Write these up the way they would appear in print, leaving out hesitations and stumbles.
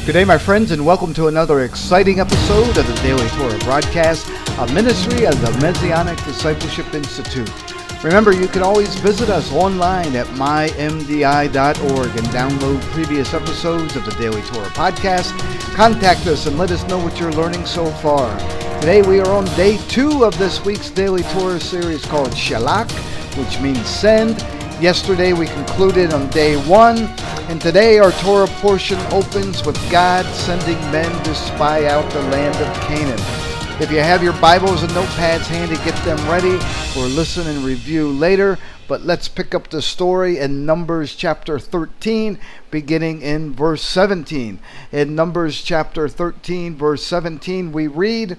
Good day, my friends, and welcome to another exciting episode of the Daily Torah broadcast, a ministry of the Messianic Discipleship Institute. Remember, you can always visit us online at mymdi.org and download previous episodes of the Daily Torah podcast. Contact us and let us know what you're learning so far. Today we are on day 2 of this week's Daily Torah series called Shelach, which means send. Yesterday we concluded on day 1, and today our Torah portion opens with God sending men to spy out the land of Canaan. If you have your Bibles and notepads handy, get them ready or listen and review later. But let's pick up the story in Numbers chapter 13, beginning in verse 17. In Numbers chapter 13, verse 17, we read,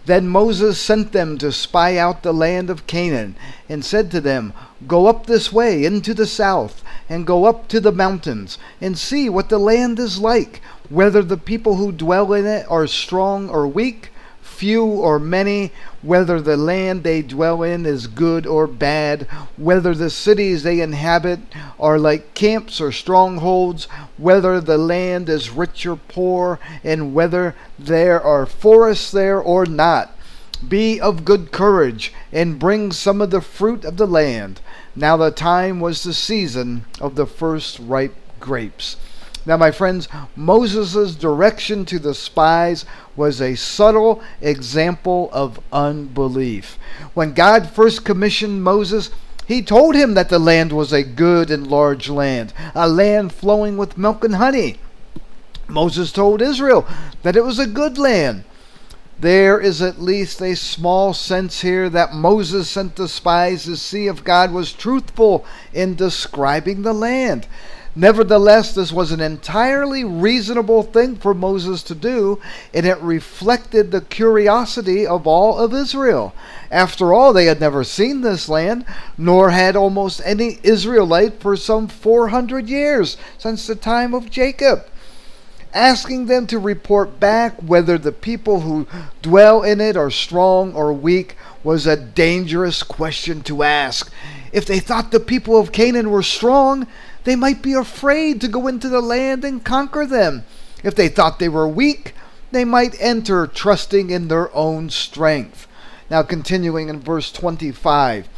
"Then Moses sent them to spy out the land of Canaan, and said to them, Go up this way into the south, and go up to the mountains, and see what the land is like, whether the people who dwell in it are strong or weak, few or many, whether the land they dwell in is good or bad, whether the cities they inhabit are like camps or strongholds, whether the land is rich or poor, and whether there are forests there or not. Be of good courage, and bring some of the fruit of the land." Now the time was the season of the first ripe grapes. Now, my friends, Moses' direction to the spies was a subtle example of unbelief. When God first commissioned Moses, he told him that the land was a good and large land, a land flowing with milk and honey. Moses told Israel that it was a good land. There is at least a small sense here that Moses sent the spies to see if God was truthful in describing the land. Nevertheless, this was an entirely reasonable thing for Moses to do, and it reflected the curiosity of all of Israel. After all, they had never seen this land, nor had almost any Israelite for some 400 years, since the time of Jacob. Asking them to report back whether the people who dwell in it are strong or weak was a dangerous question to ask. If they thought the people of Canaan were strong, they might be afraid to go into the land and conquer them. If they thought they were weak, they might enter trusting in their own strength. Now continuing in verse 25,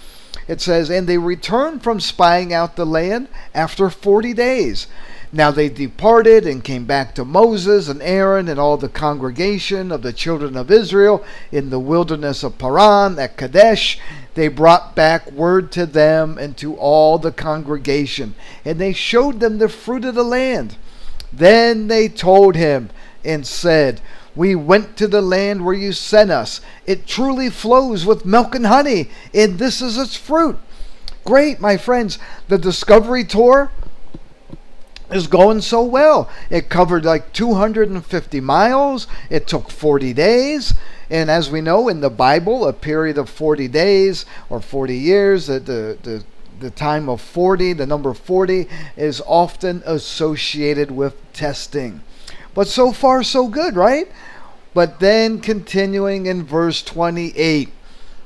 it says, "And they returned from spying out the land after 40 days. Now they departed and came back to Moses and Aaron and all the congregation of the children of Israel in the wilderness of Paran at Kadesh. They brought back word to them and to all the congregation, and they showed them the fruit of the land. Then they told him and said, We went to the land where you sent us. It truly flows with milk and honey, and this is its fruit." Great, my friends. The Discovery Tour is going so well. It covered like 250 miles. It took 40 days. And as we know in the Bible, a period of 40 days or 40 years, the time of 40, the number 40, is often associated with testing. But so far so good, right? But then continuing in verse 28,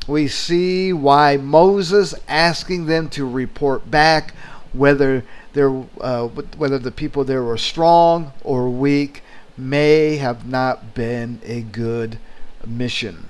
we see why Moses asking them to report back whether the people there were strong or weak may have not been a good mission.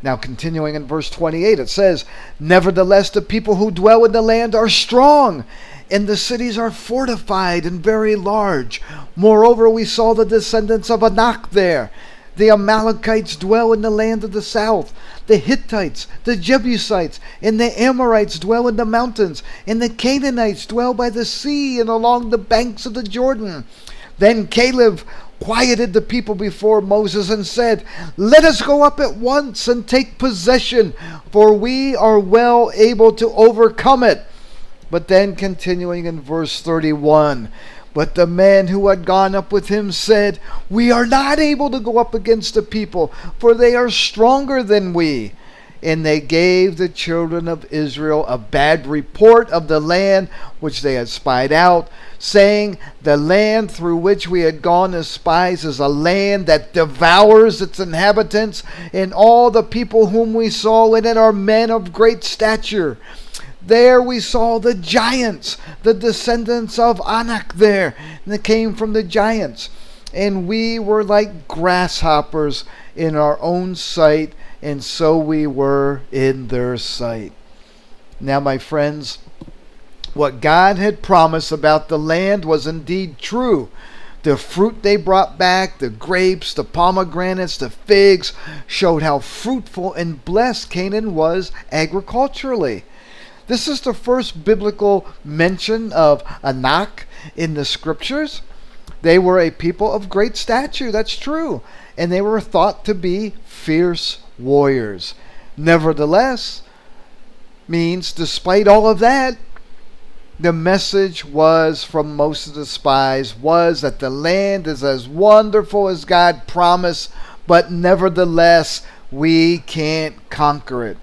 Now continuing in verse 28, it says, "Nevertheless, the people who dwell in the land are strong, and the cities are fortified and very large. Moreover, we saw the descendants of Anak there. The Amalekites dwell in the land of the south. The Hittites, the Jebusites, and the Amorites dwell in the mountains, and the Canaanites dwell by the sea and along the banks of the Jordan." Then Caleb quieted the people before Moses and said, "Let us go up at once and take possession, for we are well able to overcome it." But then continuing in verse 31, "But the men who had gone up with him said, We are not able to go up against the people, for they are stronger than we. And they gave the children of Israel a bad report of the land which they had spied out, saying, The land through which we had gone as spies is a land that devours its inhabitants, and all the people whom we saw in it are men of great stature. There we saw the giants, the descendants of Anak there, and they came from the giants. and we were like grasshoppers in our own sight, and so we were in their sight. Now, my friends, what God had promised about the land was indeed true. The fruit they brought back, the grapes, the pomegranates, the figs, showed how fruitful and blessed Canaan was agriculturally. This is the first biblical mention of Anak in the scriptures. They were a people of great stature, that's true, and they were thought to be fierce warriors. Nevertheless, means despite all of that, the message was from most of the spies was that the land is as wonderful as God promised, but nevertheless, we can't conquer it.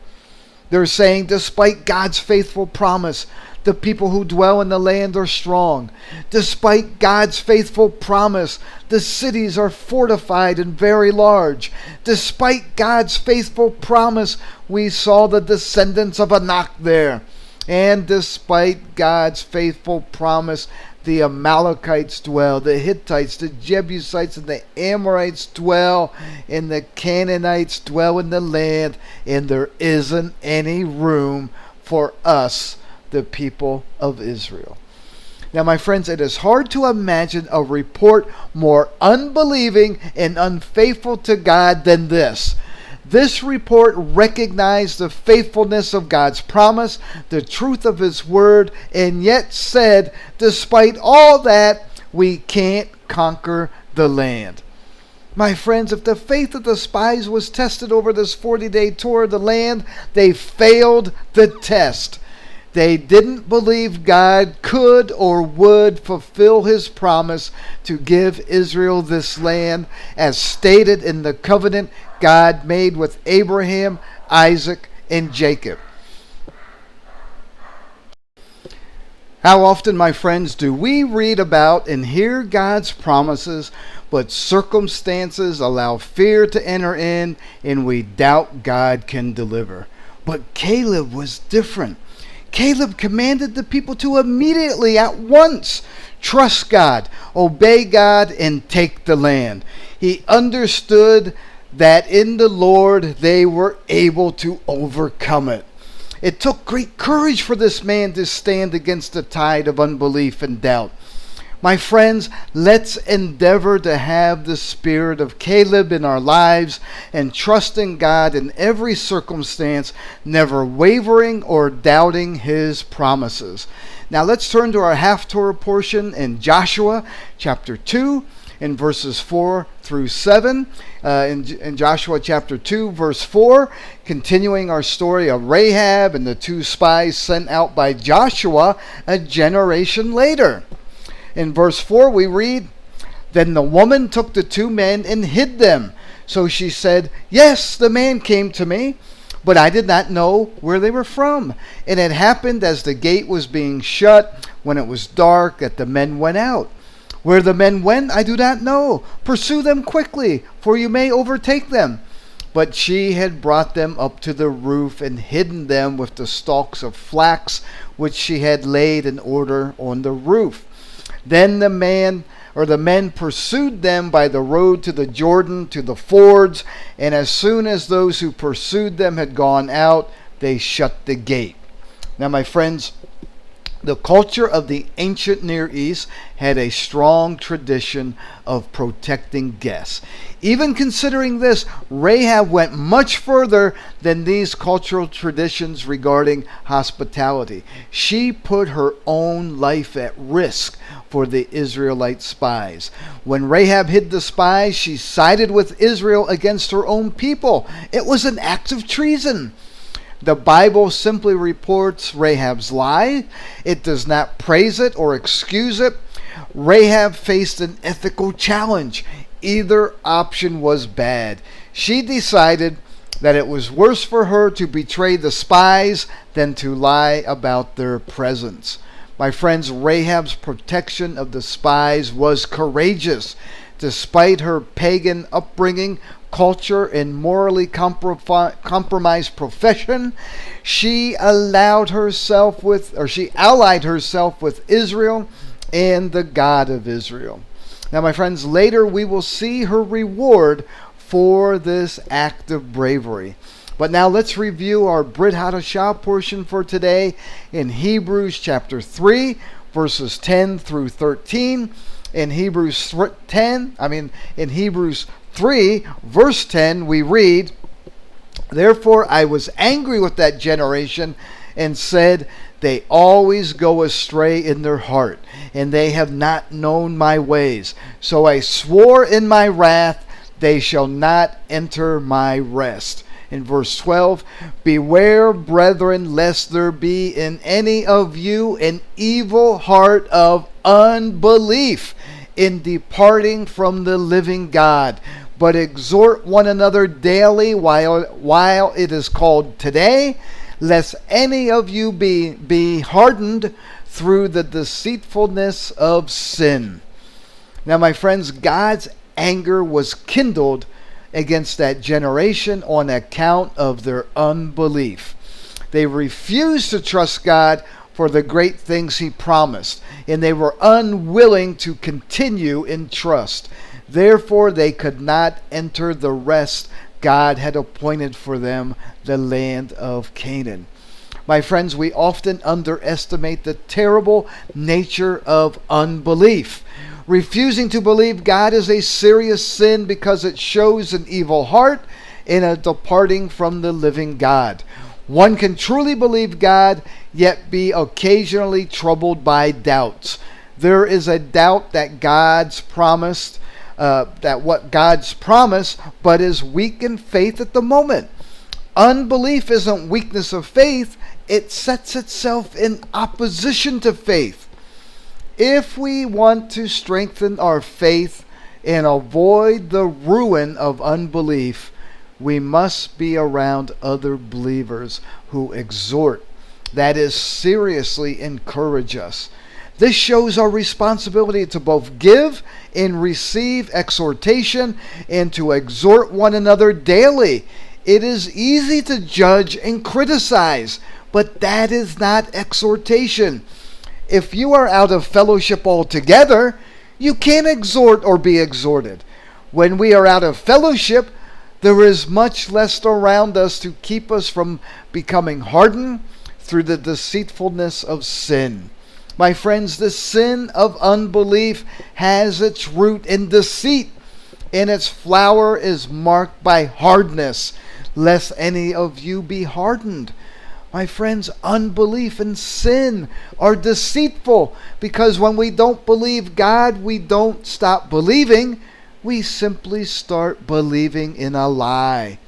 They're saying, despite God's faithful promise, the people who dwell in the land are strong. Despite God's faithful promise, the cities are fortified and very large. Despite God's faithful promise, we saw the descendants of Anak there. And despite God's faithful promise, the Amalekites dwell, the Hittites, the Jebusites, and the Amorites dwell, and the Canaanites dwell in the land, and there isn't any room for us, the people of Israel. Now, my friends, it is hard to imagine a report more unbelieving and unfaithful to God than this. This report recognized the faithfulness of God's promise, the truth of His word, and yet said, despite all that, we can't conquer the land. My friends, if the faith of the spies was tested over this 40-day tour of the land, they failed the test. They didn't believe God could or would fulfill His promise to give Israel this land as stated in the covenant God made with Abraham, Isaac, and Jacob. How often, my friends, do we read about and hear God's promises, but circumstances allow fear to enter in and we doubt God can deliver? But Caleb was different. Caleb commanded the people to immediately, at once, trust God, obey God, and take the land. He understood that in the Lord they were able to overcome it. It took great courage for this man to stand against the tide of unbelief and doubt. My friends, let's endeavor to have the spirit of Caleb in our lives and trust in God in every circumstance, never wavering or doubting His promises. Now let's turn to our half-Torah portion in Joshua chapter 2 in verses 4 through 7. In Joshua chapter 2, verse 4, continuing our story of Rahab and the two spies sent out by Joshua a generation later. In verse 4 we read, Then the woman took the two men and hid them. So she said, Yes, the man came to me, but I did not know where they were from. And it happened as the gate was being shut, when it was dark, that the men went out. Where the men went, I do not know. Pursue them quickly, for you may overtake them. But she had brought them up to the roof and hidden them with the stalks of flax, which she had laid in order on the roof. Then the men pursued them by the road to the Jordan, to the fords, and as soon as those who pursued them had gone out, they shut the gate. Now, my friends, the culture of the ancient Near East had a strong tradition of protecting guests. Even considering this, Rahab went much further than these cultural traditions regarding hospitality. She put her own life at risk for the Israelite spies. When Rahab hid the spies, she sided with Israel against her own people. It was an act of treason. The Bible simply reports Rahab's lie. It does not praise it or excuse it. Rahab faced an ethical challenge. Either option was bad. She decided that it was worse for her to betray the spies than to lie about their presence. My friends, Rahab's protection of the spies was courageous. Despite her pagan upbringing, culture, and morally compromised profession, she allied herself with Israel and the God of Israel. Now, my friends, later we will see her reward for this act of bravery. But now let's review our Brit Hadashah portion for today in Hebrews chapter 3, verses 10 through 13. In Hebrews 3, verse 10, we read, "Therefore I was angry with that generation and said, they always go astray in their heart, and they have not known my ways. So I swore in my wrath, they shall not enter my rest." In verse 12, "Beware, brethren, lest there be in any of you an evil heart of unbelief in departing from the living God. But exhort one another daily while it is called today, lest any of you be hardened through the deceitfulness of sin." Now, my friends, God's anger was kindled against that generation on account of their unbelief. They refused to trust God for the great things He promised, and they were unwilling to continue in trust. Therefore, they could not enter the rest God had appointed for them, the land of Canaan. My friends, we often underestimate the terrible nature of unbelief. Refusing to believe God is a serious sin because it shows an evil heart and a departing from the living God. One can truly believe God, yet be occasionally troubled by doubts. There is a doubt that God's promised, but is weak in faith at the moment. Unbelief isn't weakness of faith, it sets itself in opposition to faith. If we want to strengthen our faith and avoid the ruin of unbelief, we must be around other believers who exhort, that is, seriously encourage us. This shows our responsibility to both give and receive exhortation and to exhort one another daily. It is easy to judge and criticize, but that is not exhortation. If you are out of fellowship altogether, you can't exhort or be exhorted. When we are out of fellowship, there is much less around us to keep us from becoming hardened through the deceitfulness of sin. My friends, the sin of unbelief has its root in deceit, and its flower is marked by hardness, lest any of you be hardened. My friends, unbelief and sin are deceitful because when we don't believe God, we don't stop believing. We simply start believing in a lie.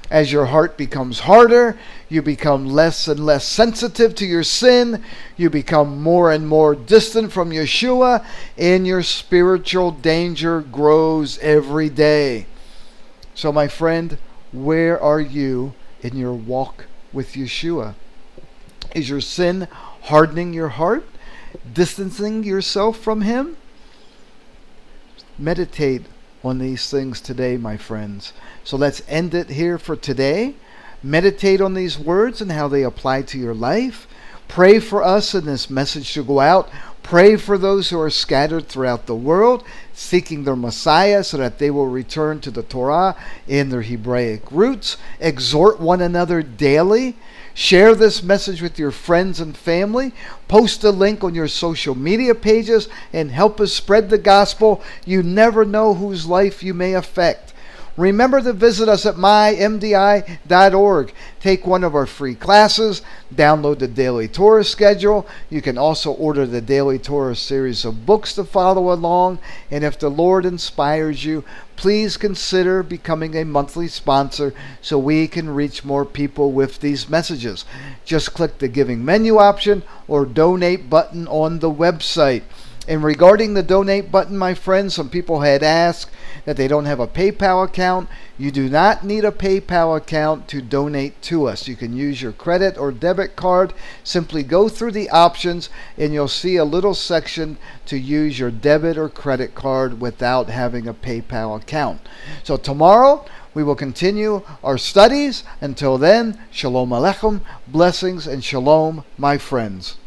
As your heart becomes harder, you become less and less sensitive to your sin. You become more and more distant from Yeshua, and your spiritual danger grows every day. So, my friend, where are you in your walk with Yeshua? Is your sin hardening your heart, distancing yourself from Him? Meditate on these things today, my friends. So let's end it here for today. Meditate on these words and how they apply to your life. Pray for us in this message to go out. Pray for those who are scattered throughout the world, seeking their Messiah so that they will return to the Torah in their Hebraic roots. Exhort one another daily. Share this message with your friends and family. Post a link on your social media pages and help us spread the gospel. You never know whose life you may affect. Remember to visit us at mymdi.org. Take one of our free classes. Download the Daily Torah schedule. You can also order the Daily Torah series of books to follow along. And if the Lord inspires you, please consider becoming a monthly sponsor so we can reach more people with these messages. Just click the giving menu option or donate button on the website. And regarding the donate button, my friends, some people had asked that they don't have a PayPal account. You do not need a PayPal account to donate to us. You can use your credit or debit card. Simply go through the options and you'll see a little section to use your debit or credit card without having a PayPal account. So tomorrow we will continue our studies. Until then, Shalom Aleichem, blessings and shalom, my friends.